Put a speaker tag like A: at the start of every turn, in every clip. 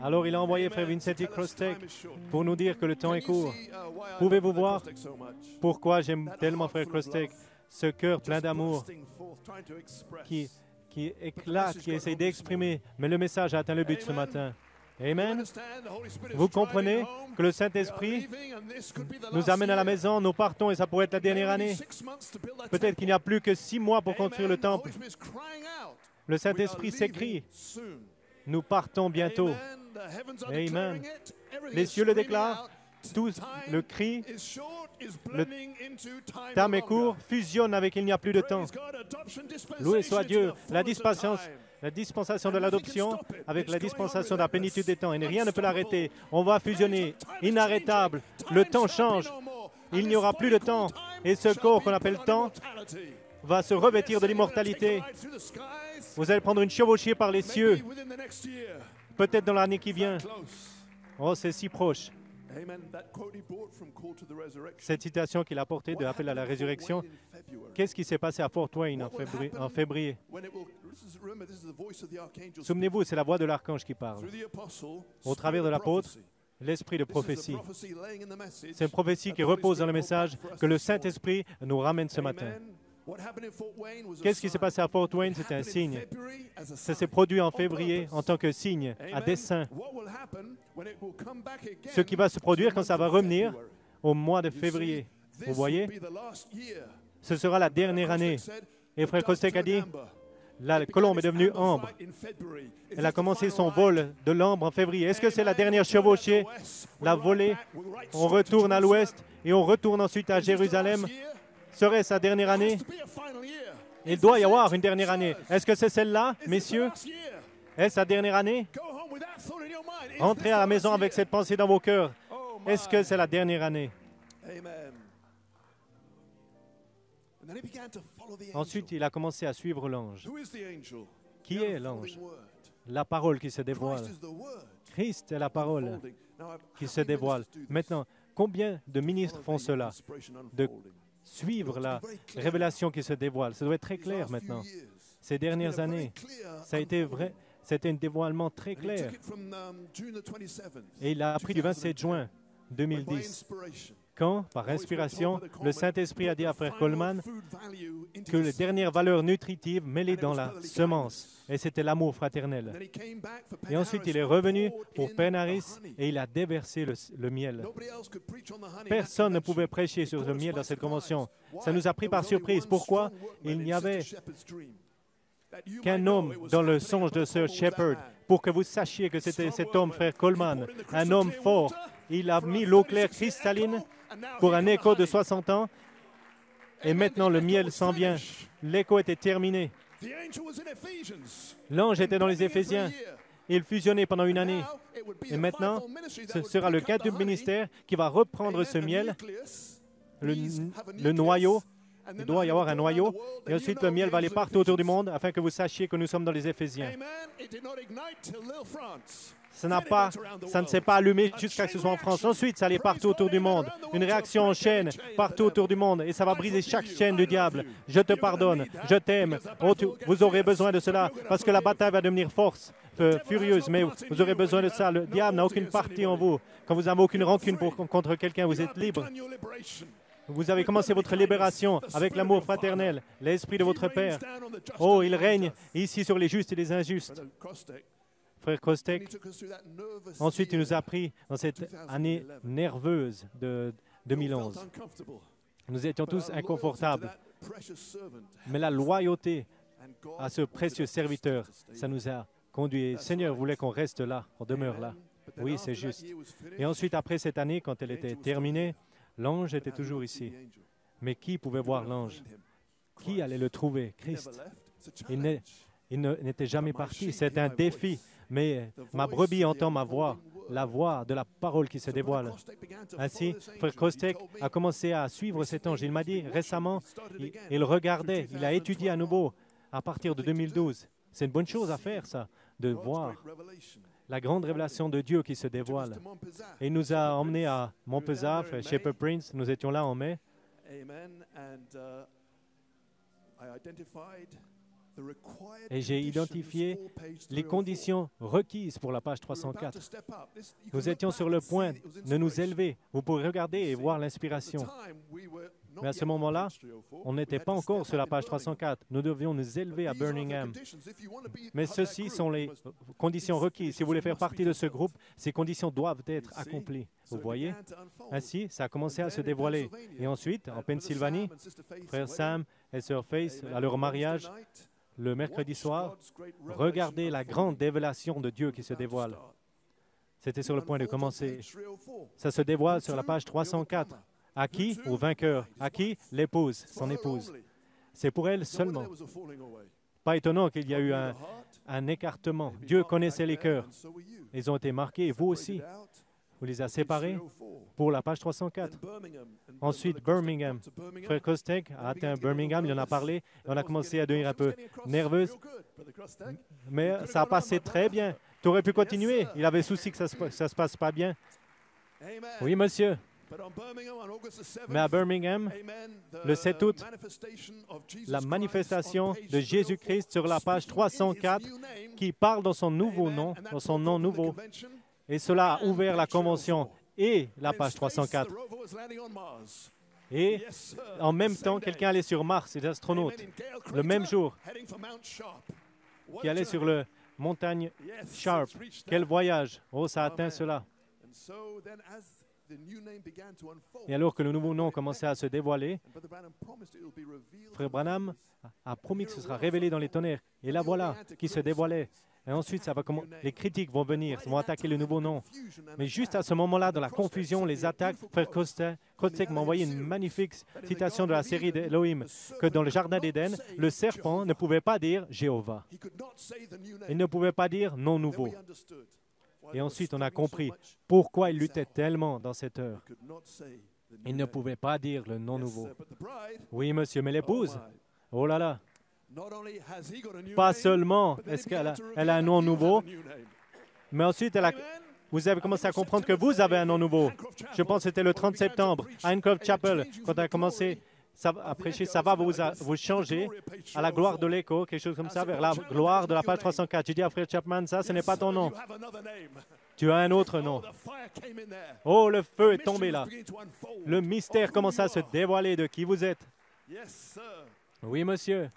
A: Alors il a envoyé Frère Vincenty Crostek pour nous dire que le temps est court. Pouvez-vous voir pourquoi j'aime tellement Frère Crostek, ce cœur plein d'amour qui éclate, qui essaie d'exprimer, mais le message a atteint le but ce matin. Amen. Vous comprenez que le Saint-Esprit nous amène à la maison, nous partons et ça pourrait être la dernière année. Peut-être qu'il n'y a plus que 6 mois pour construire le temple. Le Saint-Esprit s'écrie. Nous partons bientôt. Amen. Les cieux le déclarent. Tout le cri, le terme est court, fusionne avec il n'y a plus de temps. Loué soit Dieu. La dispensation de l'adoption avec la dispensation de la plénitude des temps. Et rien ne peut l'arrêter. On va fusionner. Inarrêtable. Le temps change. Il n'y aura plus de temps. Et ce corps qu'on appelle temps va se revêtir de l'immortalité. Vous allez prendre une chevauchée par les cieux. Peut-être dans l'année qui vient. Oh, c'est si proche. Cette citation qu'il a apportée de l'appel à la résurrection, qu'est-ce qui s'est passé à Fort Wayne en février? Souvenez-vous, c'est la voix de l'archange qui parle. Au travers de l'apôtre, l'esprit de prophétie. C'est une prophétie qui repose dans le message que le Saint-Esprit nous ramène ce matin. Qu'est-ce qui s'est passé à Fort Wayne? C'était un signe. Ça s'est produit en février en tant que signe, à dessein. Ce qui va se produire quand ça va revenir au mois de février. Vous voyez? Ce sera la dernière année. Et Frère Crostek a dit, la colombe est devenue ambre. Elle a commencé son vol de l'ambre en février. Est-ce que c'est la dernière chevauchée? La volée? On retourne à l'ouest et on retourne ensuite à Jérusalem. Serait sa dernière année? Il doit y avoir une dernière année. Est-ce que c'est celle-là, messieurs? Est-ce la dernière année? Entrez à la maison avec cette pensée dans vos cœurs. Est-ce que c'est la dernière année? Ensuite, il a commencé à suivre l'ange. Qui est l'ange? La parole qui se dévoile. Christ est la parole qui se dévoile. Maintenant, combien de ministres font cela? De suivre la révélation qui se dévoile. Ça doit être très clair maintenant. Ces dernières années, ça a été vrai. C'était un dévoilement très clair. Et il a appris du 27 juin 2010, quand, par inspiration, le Saint-Esprit a dit à Frère Coleman que les dernières valeurs nutritives mêlées dans la semence, et c'était l'amour fraternel. Et ensuite, il est revenu pour Penn Harris et il a déversé le miel. Personne ne pouvait prêcher sur le miel dans cette convention. Ça nous a pris par surprise. Pourquoi? Il n'y avait qu'un homme dans le songe de Sir Shepherd, pour que vous sachiez que c'était cet homme, Frère Coleman, un homme fort. Il a mis l'eau claire cristalline pour un écho de 60 ans, et maintenant le miel s'en vient. L'écho était terminé. L'ange était dans les Éphésiens. Il fusionnait pendant une année. Et maintenant, ce sera le quintuple ministère qui va reprendre ce miel, le noyau. Il doit y avoir un noyau, et ensuite le miel va aller partout autour du monde afin que vous sachiez que nous sommes dans les Éphésiens. Ça ne s'est pas allumé jusqu'à ce que ce soit en France. Ensuite, ça allait partout autour du monde. Une réaction en chaîne partout autour du monde, et ça va briser chaque chaîne du diable. Je te pardonne, je t'aime. Oh, vous aurez besoin de cela, parce que la bataille va devenir furieuse, mais vous aurez besoin de ça. Le diable n'a aucune partie en vous. Quand vous n'avez aucune rancune contre quelqu'un, vous êtes libre. Vous avez commencé votre libération avec l'amour fraternel, l'esprit de votre Père. Oh, il règne ici sur les justes et les injustes. Frère Crostek, ensuite il nous a pris dans cette année nerveuse de 2011. Nous étions tous inconfortables, mais la loyauté à ce précieux serviteur, ça nous a conduit. Le Seigneur voulait qu'on reste là, qu'on demeure là. Oui, c'est juste. Et ensuite, après cette année, quand elle était terminée, l'ange était toujours ici. Mais qui pouvait voir l'ange? Qui allait le trouver? Christ. Il n'était jamais parti. C'est un défi. Mais ma brebis entend ma voix, la voix de la parole qui se dévoile. Ainsi, Frère Crostek a commencé à suivre cet ange. Il m'a dit récemment, il regardait, il a étudié à nouveau à partir de 2012. C'est une bonne chose à faire, ça, de voir la grande révélation de Dieu qui se dévoile. Et il nous a emmenés à Montpezat, Frère Shepherd Prince. Nous étions là en mai. Et j'ai identifié les conditions requises pour la page 304. Nous étions sur le point de nous élever. Vous pourrez regarder et voir l'inspiration. Mais à ce moment-là, on n'était pas encore sur la page 304. Nous devions nous élever à Birmingham. Mais ceci sont les conditions requises. Si vous voulez faire partie de ce groupe, ces conditions doivent être accomplies. Vous voyez? Ainsi, ça a commencé à se dévoiler. Et ensuite, en Pennsylvanie, frère Sam et sœur Faith, à leur mariage, le mercredi soir, regardez la grande révélation de Dieu qui se dévoile. C'était sur le point de commencer. Ça se dévoile sur la page 304. À qui? Au vainqueur. À qui? L'épouse, son épouse. C'est pour elle seulement. Pas étonnant qu'il y a eu un écartement. Dieu connaissait les cœurs. Ils ont été marqués, et vous aussi. Vous les avez séparés pour la page 304. Ensuite, Birmingham. Frère Kostek a atteint Birmingham, il en a parlé. On a commencé à devenir un peu nerveuse. Mais ça a passé très bien. Tu aurais pu continuer. Il avait souci que ça se passe pas bien. Oui, monsieur. Mais à Birmingham, le 7 août, la manifestation de Jésus-Christ sur la page 304 qui parle dans son nouveau nom, dans son nom nouveau. Et cela a ouvert la convention et la page 304. Et en même temps, quelqu'un allait sur Mars, les astronautes, le même jour, qui allait sur la montagne Sharp. Quel voyage! Oh, ça a atteint cela. Et alors que le nouveau nom commençait à se dévoiler, Frère Branham a promis que ce sera révélé dans les tonnerres. Et là, voilà, qui se dévoilait. Et ensuite, les critiques vont venir, vont attaquer le nouveau nom. Mais juste à ce moment-là, dans la confusion, les attaques, Frère Kostek m'a envoyé une magnifique citation de la série d'Elohim, que dans le Jardin d'Éden, le serpent ne pouvait pas dire Jéhovah. Il ne pouvait pas dire nom nouveau. Et ensuite, on a compris pourquoi il luttait tellement dans cette heure. Il ne pouvait pas dire le nom nouveau. Oui, monsieur, mais l'épouse, oh là là, pas seulement est-ce qu'elle a un nom nouveau, mais ensuite, vous avez commencé à comprendre que vous avez un nom nouveau. Je pense que c'était le 30 septembre, à Hincroft Chapel, quand on a commencé à prêcher, ça va vous changer à la gloire de l'écho, quelque chose comme ça, vers la gloire de la page 304. J'ai dit à Frère Chapman, ça, ce n'est pas ton nom. Tu as un autre nom. Oh, le feu est tombé là. Le mystère commence à se dévoiler de qui vous êtes. Oui, monsieur.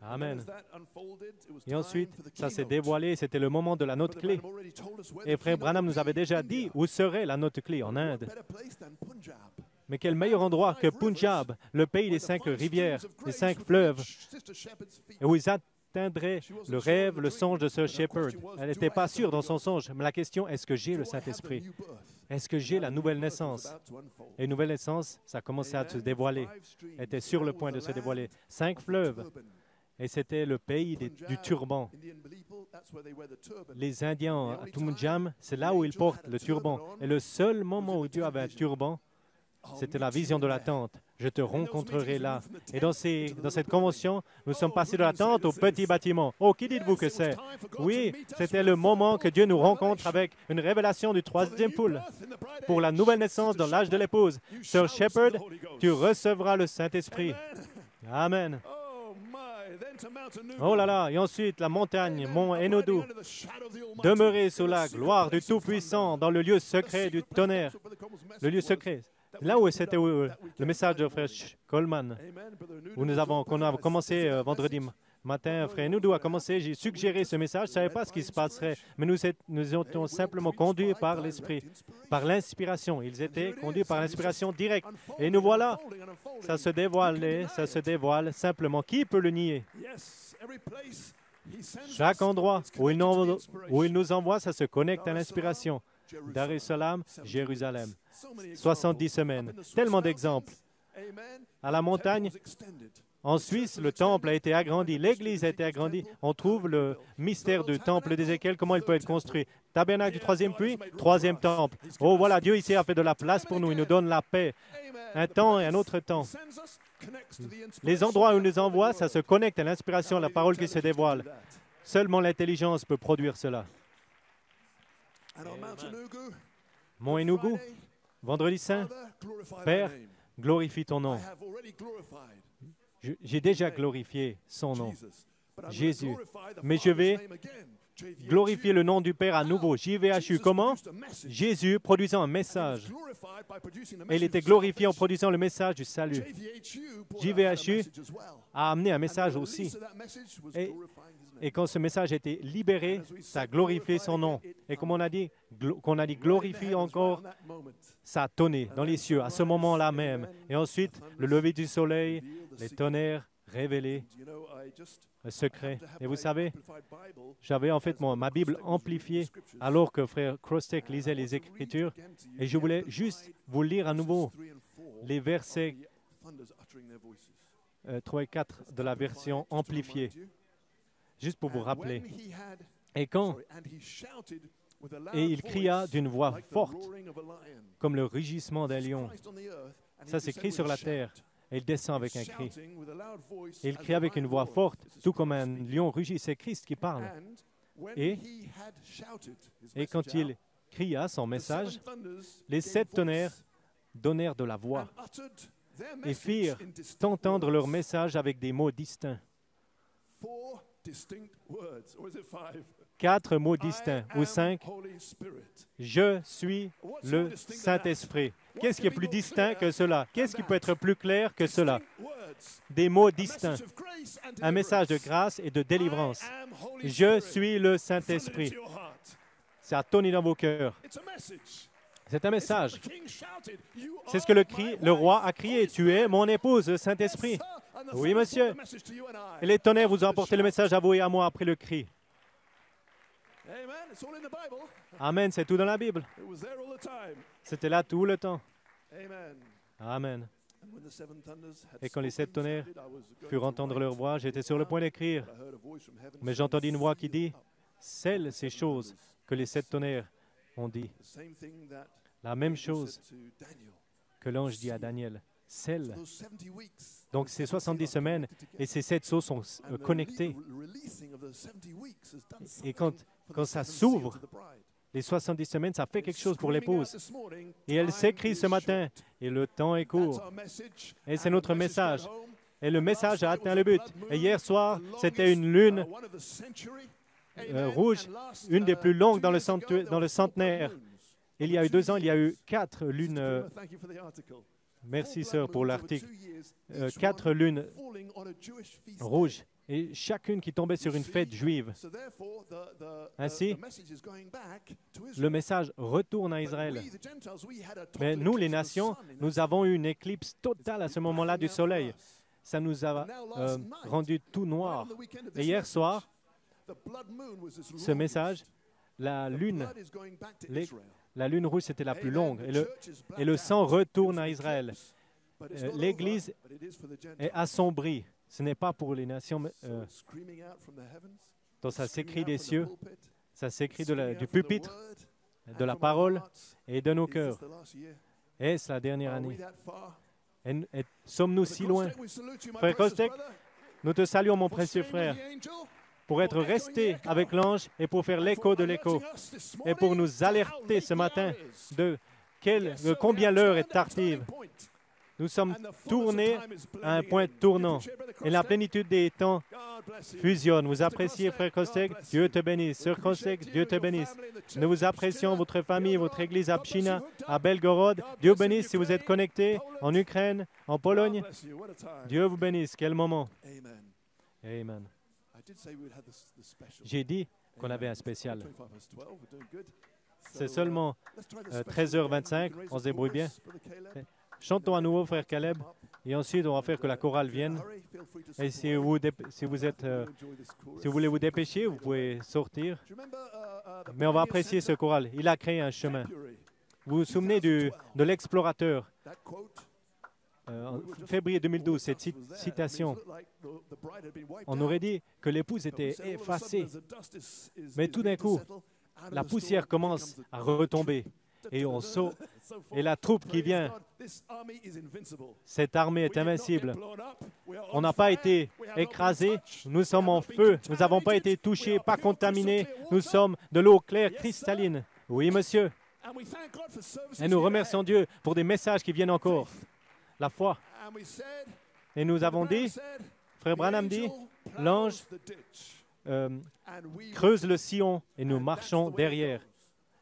A: Amen. Et ensuite, ça s'est dévoilé, c'était le moment de la note clé. Et Frère Branham nous avait déjà dit où serait la note clé en Inde. Mais quel meilleur endroit que Punjab, le pays des 5 rivières, des 5 fleuves, et où ils atteindraient le rêve, le songe de Sir Shepherd. Elle n'était pas sûre dans son songe, mais la question, est-ce que j'ai le Saint-Esprit? Est-ce que j'ai la nouvelle naissance? Et nouvelle naissance, ça commençait à se dévoiler, était sur le point de se dévoiler. 5 fleuves, et c'était le pays du turban. Les Indiens à Punjab, c'est là où ils portent le turban. Et le seul moment où Dieu avait un turban, c'était la vision de la tente. Je te rencontrerai là. Et dans cette convention, nous sommes passés de la tente au petit bâtiment. Oh, qui dites-vous que c'est? Oui, c'était le moment que Dieu nous rencontre avec une révélation du 3e poule. Pour la nouvelle naissance dans l'âge de l'épouse. Sir Shepherd, tu recevras le Saint-Esprit. Amen. Oh là là, et ensuite la montagne, mont Enodou, demeurer sous la gloire du Tout-Puissant dans le lieu secret du tonnerre. Le lieu secret. Là où c'était le message de Frère Coleman, où qu'on a commencé vendredi matin, Frère Noudou a commencé, j'ai suggéré ce message, je ne savais pas ce qui se passerait, mais nous étions simplement conduits par l'Esprit, par l'inspiration. Ils étaient conduits par l'inspiration directe. Et nous voilà, ça se dévoile simplement. Qui peut le nier? Chaque endroit où il nous envoie, ça se connecte à l'inspiration. Dar es Salaam, Jérusalem. 70 semaines. Tellement d'exemples. À la montagne, en Suisse, le temple a été agrandi, l'église a été agrandie. On trouve le mystère du temple d'Ézéchiel, comment il peut être construit. Tabernacle du 3e puits, 3e temple. Oh voilà, Dieu ici a fait de la place pour nous, il nous donne la paix. Un temps et un autre temps. Les endroits où il nous envoie, ça se connecte à l'inspiration, à la parole qui se dévoile. Seulement l'intelligence peut produire cela. Mont Enugu, vendredi saint, Père, glorifie ton nom. J'ai déjà glorifié son nom, Jésus. Mais je vais glorifier le nom du Père à nouveau, JVHU. Comment? Jésus produisant un message. Et il était glorifié en produisant le message du salut. JVHU a amené un message aussi. Et quand ce message a été libéré, ça a glorifié son nom. Et comme on a dit glorifie encore, ça a tonné dans les cieux à ce moment-là même. Et ensuite, le lever du soleil, les tonnerres révélés, le secret. Et vous savez, j'avais en fait ma Bible amplifiée alors que frère Crostek lisait les Écritures. Et je voulais juste vous lire à nouveau les versets 3 et 4 de la version amplifiée, juste pour vous rappeler. Et il cria d'une voix forte, comme le rugissement d'un lion. Ça s'écrit sur la terre. Et il descend avec un cri. Et il crie avec une voix forte, tout comme un lion rugit. C'est Christ qui parle. Et quand il cria son message, les 7 tonnerres donnèrent de la voix et firent entendre leur message avec des mots distincts. 4 mots distincts, ou 5. Je suis le Saint-Esprit. Qu'est-ce qui est plus distinct que cela? Qu'est-ce qui peut être plus clair que cela? Des mots distincts. Un message de grâce et de délivrance. Je suis le Saint-Esprit. Ça a tonné dans vos cœurs. C'est un message. C'est ce que le roi a crié. Tu es mon épouse, le Saint-Esprit. Oui, monsieur. Et les tonnerres vous ont apporté le message à vous et à moi après le cri. Amen, c'est tout dans la Bible. C'était là tout le temps. Amen. Et quand les 7 tonnerres furent entendre leur voix, j'étais sur le point d'écrire. Mais j'entendis une voix qui dit, scelle ces choses que les 7 tonnerres ont dit. La même chose que l'ange dit à Daniel. Scelle. Donc ces 70 semaines et ces 7 sceaux sont connectés. Et quand ça s'ouvre, les 70 semaines, ça fait quelque chose pour l'épouse. Et elle s'écrit ce matin, et le temps est court. Et c'est notre message. Et le message a atteint le but. Et hier soir, c'était une lune rouge, une des plus longues dans le centenaire. Il y a eu 2 ans, il y a eu 4 lunes. Merci, sœur, pour l'article. 4 lunes rouges, et chacune qui tombait sur une fête juive. Ainsi, le message retourne à Israël. Mais nous, les nations, nous avons eu une éclipse totale à ce moment-là du soleil. Ça nous a rendu tout noir. Et hier soir, ce message, la lune rouge, c'était la plus longue. Et le sang retourne à Israël. L'Église est assombrie. Ce n'est pas pour les nations. Donc ça s'écrit des cieux, ça s'écrit du pupitre, de la parole et de nos cœurs. Est-ce la dernière année? Et sommes-nous si loin? Frère Kostek, nous te saluons, mon précieux frère, pour être resté avec l'ange et pour faire l'écho de l'écho, et pour nous alerter ce matin de combien l'heure est tardive. Nous sommes tournés à un point tournant, et la plénitude des temps fusionne. Vous appréciez, frère Kostek? Dieu te bénisse. Sœur Kostek, Dieu te bénisse. Nous vous apprécions, votre famille, votre église à Pchina, à Belgorod. Dieu bénisse si vous êtes connectés en Ukraine, en Pologne. Dieu vous bénisse. Quel moment. Amen. J'ai dit qu'on avait un spécial. C'est seulement 13h25. On se débrouille bien. Chantons à nouveau, frère Caleb, et ensuite on va faire que la chorale vienne. Et si vous voulez vous dépêcher, vous pouvez sortir. Mais on va apprécier ce choral. Il a créé un chemin. Vous vous souvenez de l'explorateur? En février 2012, cette citation, on aurait dit que l'épouse était effacée. Mais tout d'un coup, la poussière commence à retomber. Et on saute. Et la troupe qui vient, cette armée est invincible. On n'a pas été écrasés, nous sommes en feu, nous n'avons pas été touchés, pas contaminés, nous sommes de l'eau claire, cristalline. Oui, monsieur. Et nous remercions Dieu pour des messages qui viennent encore. La foi. Et nous avons dit, Frère Branham dit, l'ange creuse le sillon et nous marchons derrière.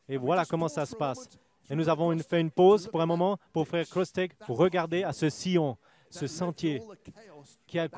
A: Et voilà comment ça se passe. Et nous avons fait une pause pour un moment pour Frère Krostek pour regarder à ce sillon, ce sentier qui a